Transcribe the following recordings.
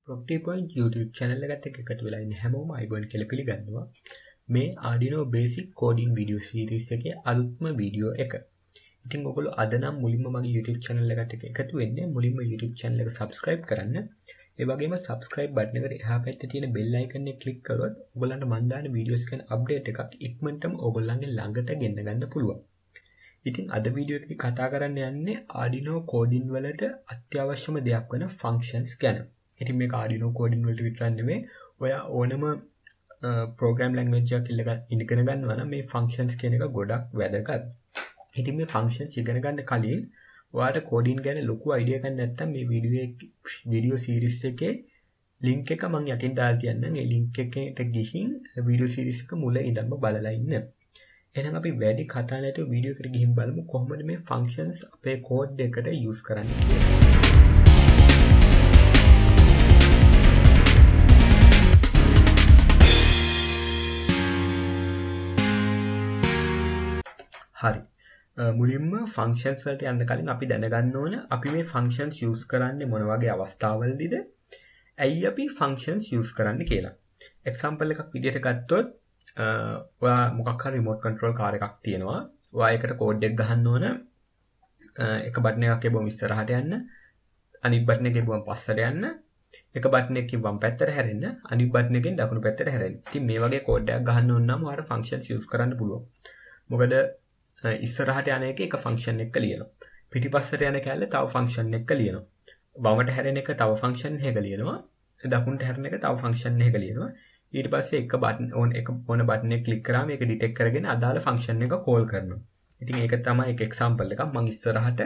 Property Point YouTube channel එකත් එක්ක එකතු වෙලා ඉන්න හැමෝම අයිබෝන් කියලා පිළිගන්නවා. මේ Arduino basic coding video series එකේ අලුත්ම වීඩියෝ එක. ඉතින් ඔයගොල්ලෝ අද නම් මුලින්ම මගේ YouTube channel එකත් එක්ක එකතු වෙන්නේ මුලින්ම YouTube channel එක subscribe කරන්න. ඒ වගේම subscribe button එකට එහා පැත්තේ තියෙන bell icon එක click කරොත් ඔයගොල්ලන්ට මම දාන videos ගැන update එකක් ඉක්මනටම ඔයගොල්ලන්ගේ ළඟට ගෙන්න ගන්න පුළුවන්. ඉතින් අද වීඩියෝ එකේ කතා කරන්න යන්නේ Arduino coding වලට අත්‍යවශ්‍යම දෙයක් වෙන functions ගැන. ඉතින් මේක Arduino coding වලට විතරක් නෙමෙයි ඔයා ඕනම program language එකක් ඉගෙන ගන්නවා නම් මේ functions කියන එක ගොඩක් වැදගත්. ඉතින් මේ functions ඉගෙන ගන්න කලින් ඔයාලට coding ගැන ලොකු idea එකක් නැත්නම් මේ video series එකේ link එක මම යටින් දාලා තියන්නම්. ඒ link එකට ගිහින් video series එක මුල ඉඳන්ම බලලා ඉන්න. එහෙනම් අපි වැඩි කතා නැතුව වීඩියෝ එකට ගිහින් බලමු කොහොමද මේ functions අපේ code එකට use කරන්නේ කියලා. හරි. මුලින්ම functions වලට යන්න කලින් අපි දැනගන්න ඕන අපි මේ functions use කරන්නේ මොන වගේ අවස්ථාවලදීද? ඇයි අපි functions use කරන්නේ කියලා. example එකක් විදිහට ගත්තොත් ඔයා මොකක් හරි remote control car එකක් තියෙනවා. ඔයා ඒකට code එක ගහන්න ඕන. එක බටන් එකක් එබුවම ඉස්සරහට යන්න. අනිත් බටන් එක එබුවම පස්සට යන්න. එක බටන් එකකින් වම් පැත්තට හැරෙන්න. අනිත් බටන් එකෙන් දකුණු පැත්තට හැරෙන්න. ඉතින් මේ වගේ code එකක් ගහන්න ඕන නම් ඔයාලට functions use කරන්න පුළුවන්. මොකද ඉස්සරහට යන එක function එකක ලියනවා. පිටිපස්සට යන කැලේ තව function එකක ලියනවා. වමට හැරෙන එක තව function එකක ලියනවා. දකුණට හැරෙන එක තව function එකක ලියනවා. ඊට පස්සේ එක බටන් ඕන බටන් එක ක්ලික් කරාම ඒක ඩිටෙක්ට් කරගෙන අදාළ ෆන්ක්ෂන් එක කෝල් කරනවා. ඉතින් ඒක තමයි එක එක්සැම්පල් එකක් මම ඉස්සරහට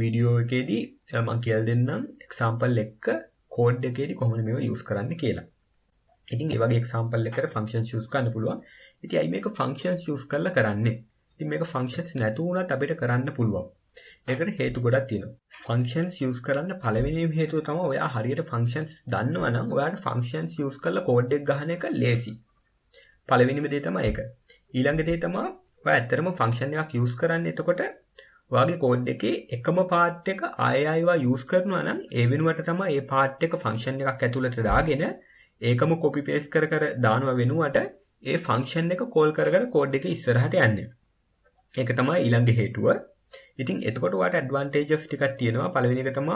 වීඩියෝ එකේදී මම කියලා දෙන්නම් එක්සැම්පල් එක කෝඩ් එකේදී කොහොමද මේව යූස් කරන්න කියලා. ඉතින් ඒ වගේ එක්සැම්පල් එකකට ෆන්ක්ෂන්ස් යූස් කරන්න පුළුවන්. ඉතින් අයි මේක ෆන්ක්ෂන්ස් යූස් කරලා කරන්නේ. ඉතින් මේක ෆන්ක්ෂන්ස් නැතුව උනත් අපිට කරන්න පුළුවන්. ඒකට හේතු ගොඩක් තියෙනවා. ෆන්ක්ෂන්ස් යූස් කරන්න පළවෙනිම හේතුව තමයි ඔයා හරියට ෆන්ක්ෂන්ස් දන්නවා නම් ඔයාට ෆන්ක්ෂන්ස් යූස් කරලා කෝඩ් එක ගහන එක ලේසි. පළවෙනිම දේ තමයි ඒක. ඊළඟ දේ තමයි ඔයා ඇත්තටම ෆන්ක්ෂන් එකක් යූස් කරන්නේ එතකොට ඔයාගේ කෝඩ් එකේ එකම පාර්ට් එක ආයෙ යූස් කරනවා නම් ඒ වෙනුවට තමයි ඒ පාර්ට් එක ෆන්ක්ෂන් එකක් ඇතුළට දාගෙන ඒකම කොපි පේස්ට් කර කර දානවා වෙනුවට ඒ ෆන්ක්ෂන් එක කෝල් කර කර කෝඩ් එක ඉස්සරහට යන්නේ. ඒක තමයි ඊළඟ හේතුව. ඉතින් එතකොට ඔයාලට ඇඩ්වාන්ටේජස් ටිකක් තියෙනවා. පළවෙනි එක තමයි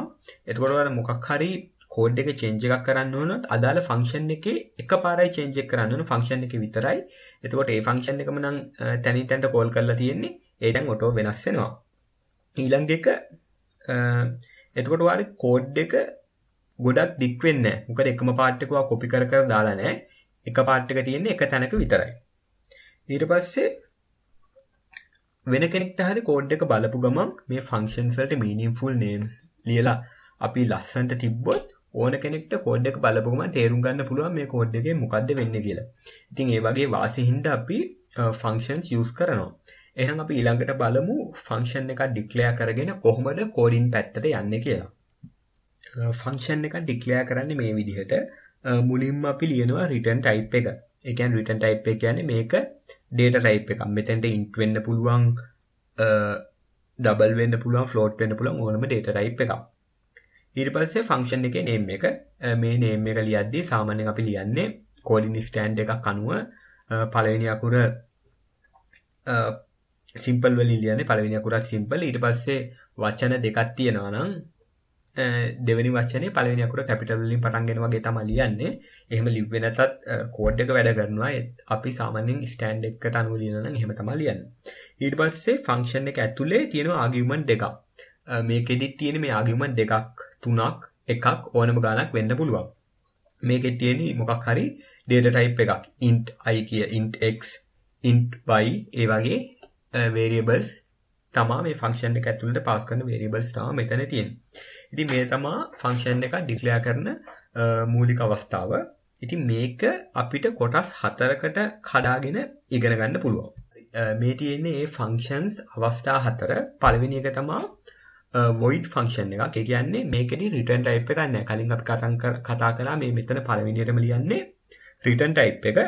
එතකොට ඔයාලා මොකක් හරි කෝඩ් එකේ චේන්ජ් එකක් කරන්න ඕනොත් අදාළ ෆන්ක්ෂන් එකේ එකපාරයි චේන්ජ් එක කරන්න ඕන ෆන්ක්ෂන් එකේ විතරයි. එතකොට ඒ ෆන්ක්ෂන් එකම නම් තනින් තනට කෝල් කරලා තියෙන්නේ. ඒ දැන් ඔටෝ වෙනස් වෙනවා. ඊළඟ එක එතකොට ඔයාලේ කෝඩ් එක ගොඩක් දික් වෙන්නේ නැහැ. මොකද එකම පාර්ට් එක ඔයා කොපි කර කර දාලා නැහැ. එක පාර්ට් එක තියෙන්නේ එක තැනක විතරයි. ඊට පස්සේ වෙන කෙනෙක්ට හරි කෝඩ් එක බලපු ගමන් මේ ෆන්ක්ෂන්ස් වලට meaningful names ලියලා අපි ලස්සනට තිබ්බොත් ඕන කෙනෙක්ට කෝඩ් එක බලපු ගමන් තේරුම් ගන්න පුළුවන් මේ කෝඩ් එකේ මොකද්ද වෙන්නේ කියලා. ඉතින් ඒ වගේ වාසියින්ද අපි functions use කරනවා. එහෙනම් අපි ඊළඟට බලමු function එකක් declare කරගෙන කොහොමද coding පැත්තට යන්නේ කියලා. function එකක් declare කරන්නේ මේ විදිහට මුලින්ම අපි ලියනවා return type එක. ඒ කියන්නේ return type එක කියන්නේ මේක data type එකක්. මෙතෙන්ට int වෙන්න පුළුවන්, double වෙන්න පුළුවන්, float වෙන්න පුළුවන් ඕනම data type එකක්. ඊට පස්සේ function එකේ name එක මේ name එක ලියද්දී සාමාන්‍යයෙන් අපි ලියන්නේ coding standard එකක් අනුව පළවෙනි අකුර simple වලින් ලියන්නේ. පළවෙනි අකුරත් simple. ඊට පස්සේ වචන දෙකක් තියෙනවා නම් දෙවෙනි වචනේ පළවෙනි අකුර capital වලින් පටන් ගෙන වගේ තමයි ලියන්නේ. එහෙම ලිව්වේ නැතත් කෝඩ් එක වැඩ කරනවා. අපි සාමාන්‍යයෙන් ස්ටෑන්ඩඩ් එකකට අනුව ලියනවා නම් එහෙම තමයි ලියන්නේ. ඊට පස්සේ ෆන්ක්ෂන් එක ඇතුලේ තියෙනවා ආගියුමන්ට් දෙකක්. මේකෙදිත් තියෙන මේ ආගියුමන්ට් දෙකක්, තුනක්, එකක් ඕනම ගානක් වෙන්න පුළුවන්. මේකෙත් තියෙන මොකක් හරි data type එකක්. int i කිය, int x, int y ඒ වගේ variables තමයි මේ ෆන්ක්ෂන් එක ඇතුළට පාස් කරන variables තමයි මෙතන තියෙන්නේ. ඉතින් මේ තමයි ෆන්ක්ෂන් එක ඩික්ලෙයාර් කරන මූලික අවස්ථාව. ඉතින් මේක අපිට කොටස් 4කට කඩාගෙන ඉගෙන ගන්න පුළුවන්. මේ තියෙන්නේ මේ ෆන්ක්ෂන්ස් අවස්ථා 4. පළවෙනි එක තමයි void function එකක්. ඒ කියන්නේ මේකෙදි return type එකක් නැහැ. කලින් අපි කතා කරා මේ මෙතන පළවෙනියටම ලියන්නේ return type එක.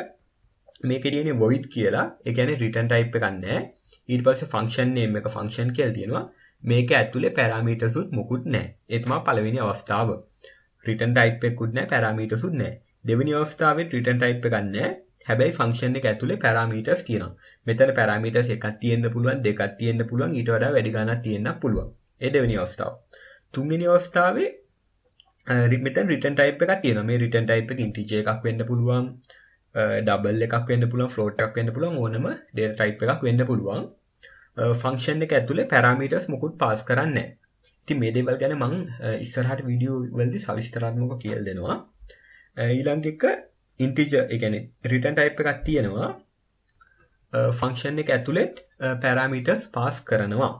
මේකෙදි එන්නේ void කියලා. ඒ කියන්නේ return type එකක් නැහැ. ඊට පස්සේ function name එක function කියලා තියෙනවා. මේක ඇතුලේ parameters උත් මොකුත් නැහැ. ඒ තමයි පළවෙනි අවස්ථාව. return type එකකුත් නැහැ parameters උත් නැහැ. දෙවෙනි අවස්ථාවේ return type එකක් නැහැ. හැබැයි function එක ඇතුලේ parameters තියෙනවා. මෙතන parameters එකක් තියෙන්න පුළුවන්, දෙකක් තියෙන්න පුළුවන්, ඊට වඩා වැඩි ගණනක් තියෙන්නත් පුළුවන්. ඒ දෙවෙනි අවස්ථාව. තුන්වෙනි අවස්ථාවේ මෙතන return type එකක් තියෙනවා. මේ return type එක integer එකක් වෙන්න පුළුවන්, double එකක් වෙන්න පුළුවන්, float එකක් වෙන්න පුළුවන්, ඕනම data type එකක් වෙන්න පුළුවන්. function එක ඇතුලේ parameters මොකුත් pass කරන්නේ නැහැ. ඉතින් මේ දේවල් ගැන මම ඉස්සරහට වීඩියෝ වලදී සවිස්තරාත්මකව කියලා දෙනවා. ඊළඟ එක integer, ඒ කියන්නේ return type එකක් තියෙනවා. function එක ඇතුලේ parameters pass කරනවා.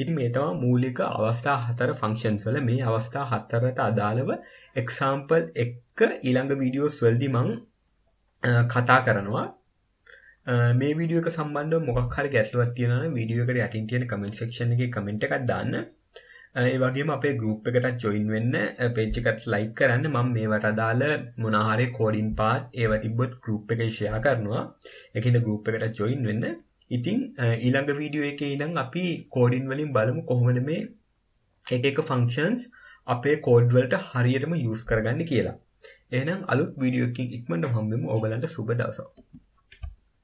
ඉතින් මේ තමයි මූලික අවස්ථා 4 functions වල. මේ අවස්ථා 4ට අදාළව example එක ඊළඟ වීඩියෝස් වලදී මම කතා කරනවා. මේ වීඩියෝ එක සම්බන්ධව මොකක් හරි ගැටලුවක් තියෙනවා නම් වීඩියෝ එකට යටින් තියෙන comment section එකේ comment එකක් දාන්න. ඒ වගේම අපේ group එකට join වෙන්න, page එකට like කරන්න. මම මේවට අදාළ මොනවා හරි coding part ඒවා තිබ්බොත් group එකේ share කරනවා. ඒකින්ද group එකට join වෙන්න. ඉතින් ඊළඟ වීඩියෝ එකේ ඉඳන් අපි coding වලින් බලමු කොහොමද මේ එක functions අපේ code වලට හරියටම use කරගන්නේ කියලා. එහෙනම් අලුත් වීඩියෝ එකකින් ඉක්මනටම හම්බෙමු. ඕගලන්ට සුබ දවසක්.